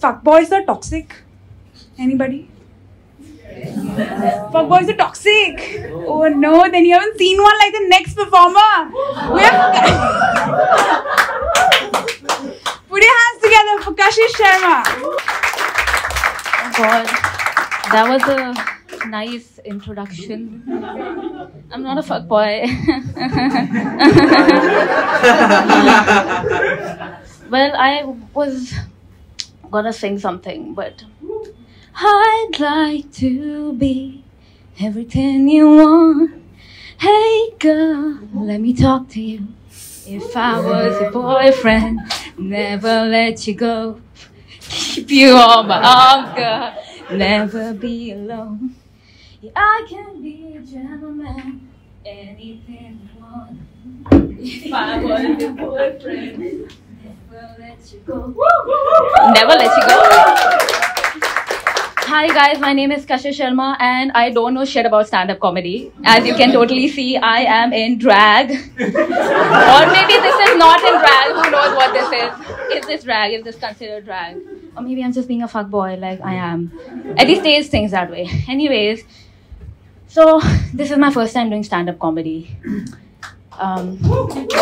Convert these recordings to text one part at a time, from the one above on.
fuckboys are toxic? Anybody? Fuckboys are toxic. Oh no, then you haven't seen one like the next performer. We have put your hands together for Kashish Sharma. Oh God, that was a nice introduction. I'm not a fuckboy. Well, I was gonna sing something, but I'd like to be everything you want. Hey girl, let me talk to you. If I was your boyfriend, never let you go. Keep you on my arm, girl. Never be alone. Yeah, I can be a gentleman. Anything you want. If I was your boyfriend, never let you go. Never let you go. Hi guys, my name is Kashish Sharma and I don't know shit about stand-up comedy. As you can totally see, I am in drag. Or maybe this is not in drag, who knows what this is. Is this drag? Is this considered drag? Or maybe I'm just being a fuckboy like I am. At least stage things that way. Anyways, so this is my first time doing stand-up comedy. Thank you.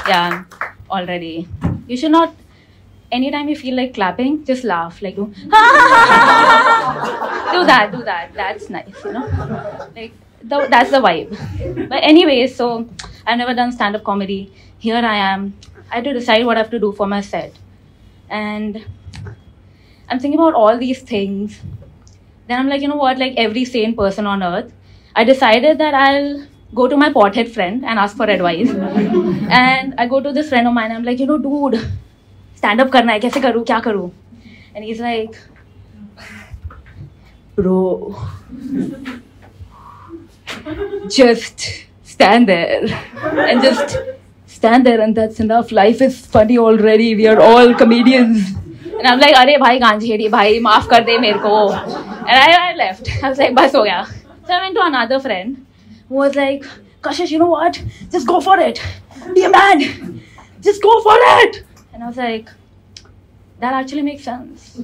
Yeah, already. You should not, anytime you feel like clapping, just laugh. Like do, do that. That's nice, you know. Like that's the vibe. But anyways, so I've never done stand-up comedy. Here I am. I had to decide what I have to do for my set. And I'm thinking about all these things. Then I'm like, you know what, like every sane person on earth, I decided that I'll go to my pothead friend and ask for advice. And I go to this friend of mine, I'm like, you know, dude, stand-up karna hai, kaise karu, kya karu? And he's like, bro, just stand there and just stand there and that's enough. Life is funny already. We are all comedians. And I'm like, Arey bhai ganjhedi bhai, maaf kar de mere ko. And I left. I was like, bas ho gaya. So I went to another friend who was like, Kashish, you know what? Just go for it. Be a man. Just go for it. And I was like, that actually makes sense.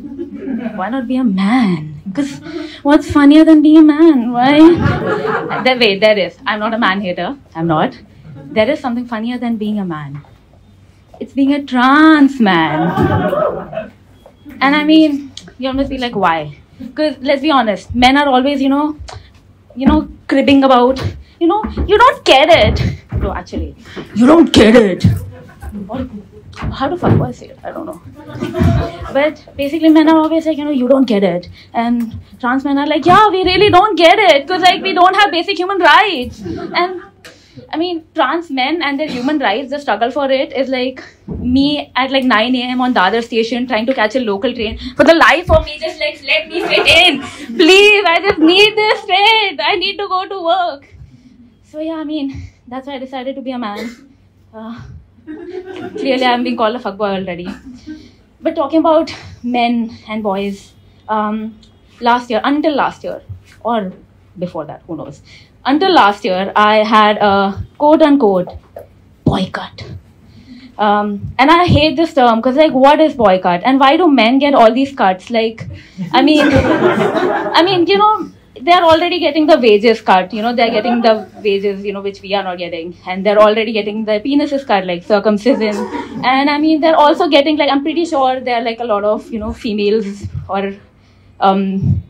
Why not be a man? Because what's funnier than being a man? Why? Wait, there is. I'm not a man hater. I'm not. There is something funnier than being a man. It's being a trans man. And I mean, you must be like, why? Because let's be honest, men are always, you know, cribbing about, you don't get it. No, actually, you don't get it. How the fuck do I say it? I don't know. But basically, men are always like, you don't get it. And trans men are like, yeah, we really don't get it. Because like, we don't have basic human rights. And I mean, trans men and their human rights, the struggle for it is like me at like 9 a.m. on Dadar station trying to catch a local train. For the life of me, just like, let me fit in. Please, I just need this train. I need to go to work. So yeah, I mean, that's why I decided to be a man. Clearly, I'm being called a fuckboy already. But talking about men and boys, until last year, or before that, who knows. Until last year, I had a quote-unquote boycott. And I hate this term because, like, what is boycott? And why do men get all these cuts? Like, I mean, they're already getting the wages cut. They're getting the wages, which we are not getting. And they're already getting the penises cut, like circumcision. And I mean, they're also getting, like, I'm pretty sure there are, like, a lot of, females or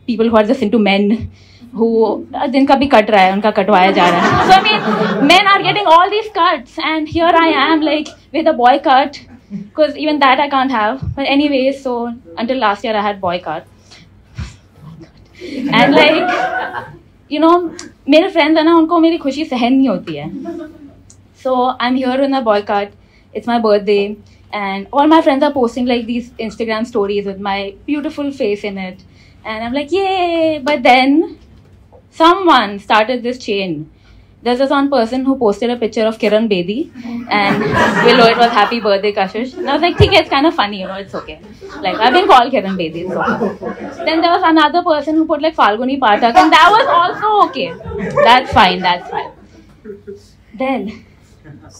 people who are just into men who जिनका भी cut रहा है उनका कटवाया जा रहा है. So I mean, men are getting all these cuts, and here I am like with a boy cut, because even that I can't have. But anyways, so until last year I had boy cut, and like मेरे friends है ना उनको मेरी खुशी सहन नहीं होती है. So I'm here in a boy cut. It's my birthday, and all my friends are posting like these Instagram stories with my beautiful face in it, and I'm like, yay! But then someone started this chain. There's this one person who posted a picture of Kiran Bedi and below it was happy birthday Kashish. And I was like, it's kind of funny, it's okay. Like, I've been called Kiran Bedi, it's okay. Then there was another person who put like Falguni Pathak, and that was also okay. That's fine. Then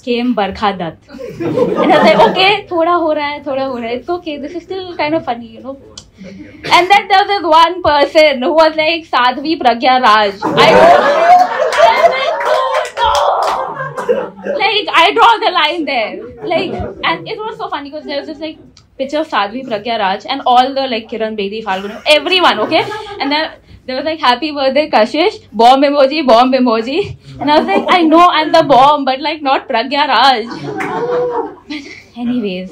came Barkha Dutt. And I was like, okay, thoda ho raha hai. It's okay, this is still kind of funny, you know. And then there was this one person who was like Sadhvi Pragya Raj. I was like, no. Like, I draw the line there. Like, and it was so funny because there was this like picture of Sadhvi Pragya Raj and all the like Kiran Bedi, Falguni, everyone, okay? And then there was like happy birthday Kashish, bomb emoji. And I was like, I know I'm the bomb, but like not Pragya Raj. But anyways,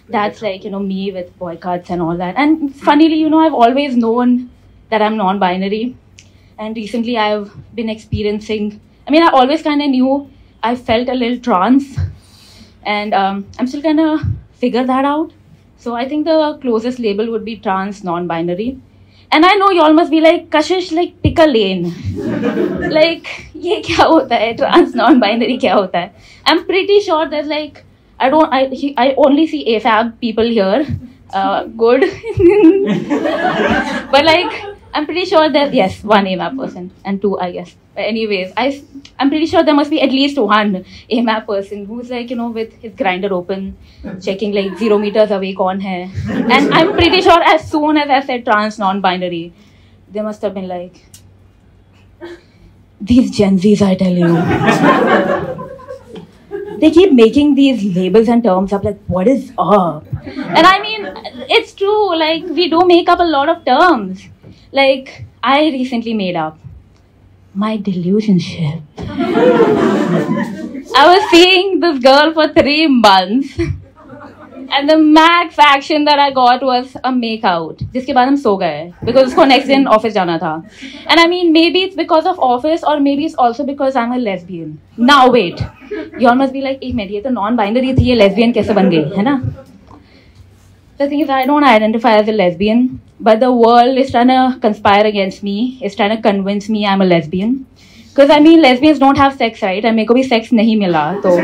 that's like, you know, me with boycotts and all that. And funnily, you know, I've always known that I'm non-binary. And recently I've been experiencing, I mean, I always kind of knew I felt a little trans. And I'm still kind of figure that out. So I think the closest label would be trans non-binary. And I know y'all must be like, Kashish, like pick a lane. Like, ye kya hota hai? Trans non-binary kya hota hai? I'm pretty sure there's like, I only see AFAB people here. Good. But like, I'm pretty sure that, yes, one AMAP person and two, I guess. But anyways, I'm pretty sure there must be at least one AMAP person who's like, you know, with his grinder open, checking like 0 meters away kaun hai. And I'm pretty sure as soon as I said trans non-binary, they must have been like, these Gen Zs, I tell you. They keep making these labels and terms up, like, what is up? And I mean, it's true, like, we do make up a lot of terms. Like, I recently made up my delusionship. I was seeing this girl for 3 months. And the max action that I got was a make-out. जिसके बाद हम सो गए. Because उसको next day office जाना था. And I mean, maybe it's because of office or maybe it's also because I'm a lesbian. Now wait. You all must be like, एक minute ये तो non-binary थी, ये lesbian कैसे बन गई, है ना? The thing is, I don't identify as a lesbian, but the world is trying to conspire against me. It's trying to convince me I'm a lesbian. Because I mean, lesbians don't have sex, right? And मेरे को भी sex नहीं मिला, तो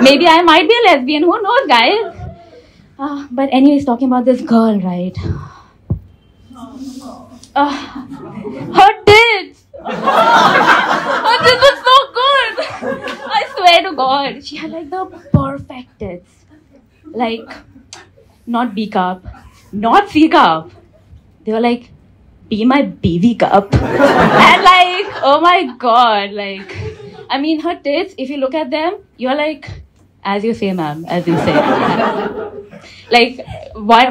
maybe I might be a lesbian. Who knows, guys? But anyways, talking about this girl, right? Her tits! Her tits was so good! I swear to God. She had like the perfect tits. Like, not B cup, not C cup. They were like, be my BV cup. And like, oh my God. Like, I mean, her tits, if you look at them, you're like, as you say, ma'am, as you say. Like,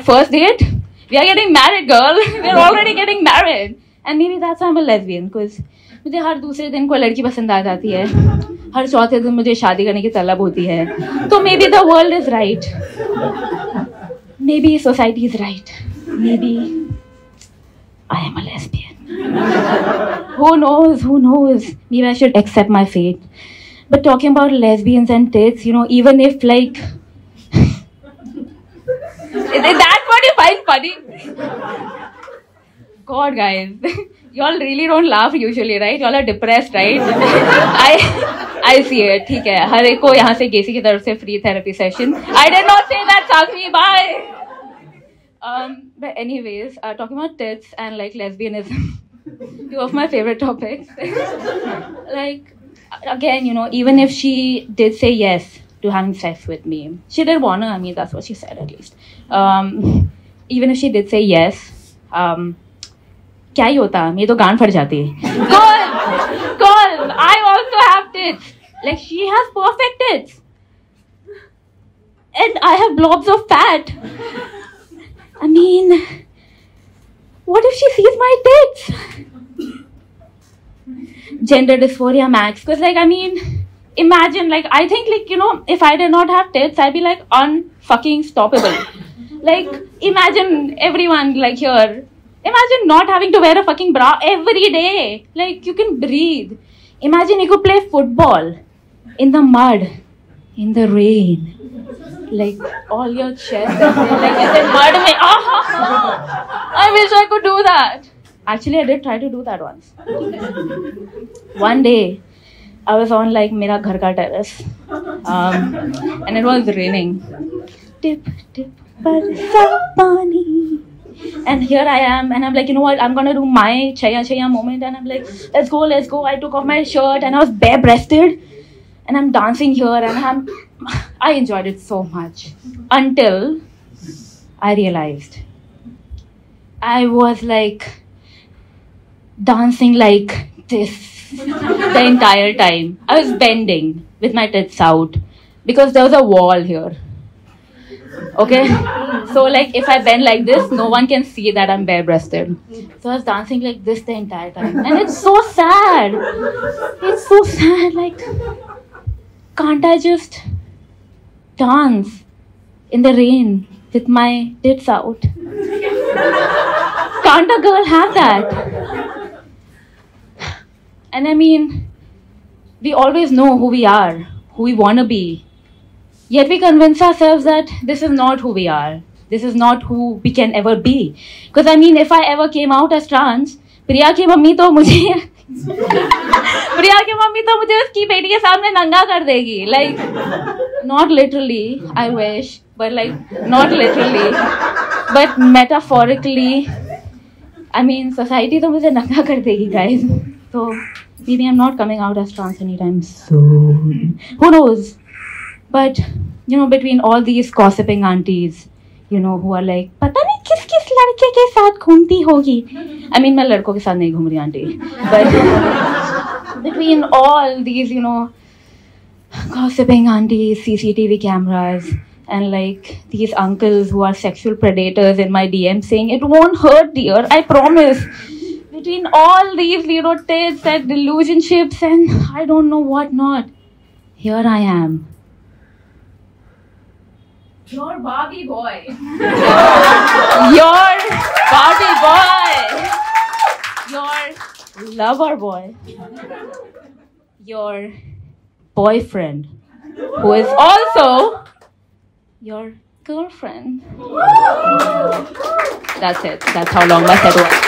first date? We are getting married, girl. We're already getting married. And maybe that's why I'm a lesbian. Because मुझे हर दूसरे दिन कोई लड़की पसंद आ जाती है. हर चौथे दिन मुझे शादी करने की तलब होती है. So maybe the world is right. Maybe society is right. Maybe I am a lesbian. Who knows? Who knows? Maybe I should accept my fate. But talking about lesbians and tits, you know, even if like... Is that what you find funny? God, guys. Y'all really don't laugh usually, right? Y'all are depressed, right? I see it. ठीक है. हर एक को यहाँ से गेसी की तरफ से free therapy session. I did not say that, Sakshi. Bye. But anyways, talking about tits and like lesbianism, two of my favorite topics. Like, again, you know, even if she did say yes to having sex with me, she did wanna, I mean, that's what she said at least. Even if she did say yes, क्या ही होता, मेरी तो गांड फट जाती. Girl, I also have tits. Like, she has perfect tits. And I have blobs of fat. I mean, what if she sees my tits? Gender dysphoria max. Because, like, I mean, imagine, like, I think, like, you know, if I did not have tits, I'd be, like, unfucking stoppable. Like, imagine everyone, like, here. Imagine not having to wear a fucking bra every day. Like, you can breathe. Imagine you could play football in the mud, in the rain. Like, all your chest like, is in mud. I wish I could do that. Actually, I did try to do that once. One day, I was on, like, mera ghar ka terrace. And it was raining. Tip, tip, barsa pani. And here I am, and I'm like, you know what, I'm gonna do my chaya chaya moment, and I'm like, let's go. I took off my shirt, and I was bare-breasted, and I'm dancing here, and I enjoyed it so much until I realized I was like dancing like this the entire time. I was bending with my tits out because there was a wall here. Okay? So like if I bend like this, no one can see that I'm bare-breasted. So I was dancing like this the entire time. And it's so sad. It's so sad. Like, can't I just dance in the rain with my tits out? Can't a girl have that? And I mean, we always know who we are, who we want to be. Yet we convince ourselves that this is not who we are. This is not who we can ever be. Because I mean, if I ever came out as trans, Priya ki mummy to mujhe uski beti ke samne nanga kar degi. Like, not literally, I wish, but like, not literally, but metaphorically. I mean, society to mujhe nanga kar degi, guys. So maybe I'm not coming out as trans anytime soon. Who knows? But, you know, between all these gossiping aunties, you know, who are like, pata nahi kis ladke ke saath ghumti hogi. I mean, main ladko ke saath nahi ghum rahi auntie. But between all these, you know, gossiping aunties, CCTV cameras, and like these uncles who are sexual predators in my DM saying, it won't hurt, dear, I promise. Between all these, you know, tits and delusionships and I don't know what not, here I am. Your Barbie boy. Your Barbie boy. Your lover boy. Your boyfriend. Who is also your girlfriend. That's it. That's how long my set was.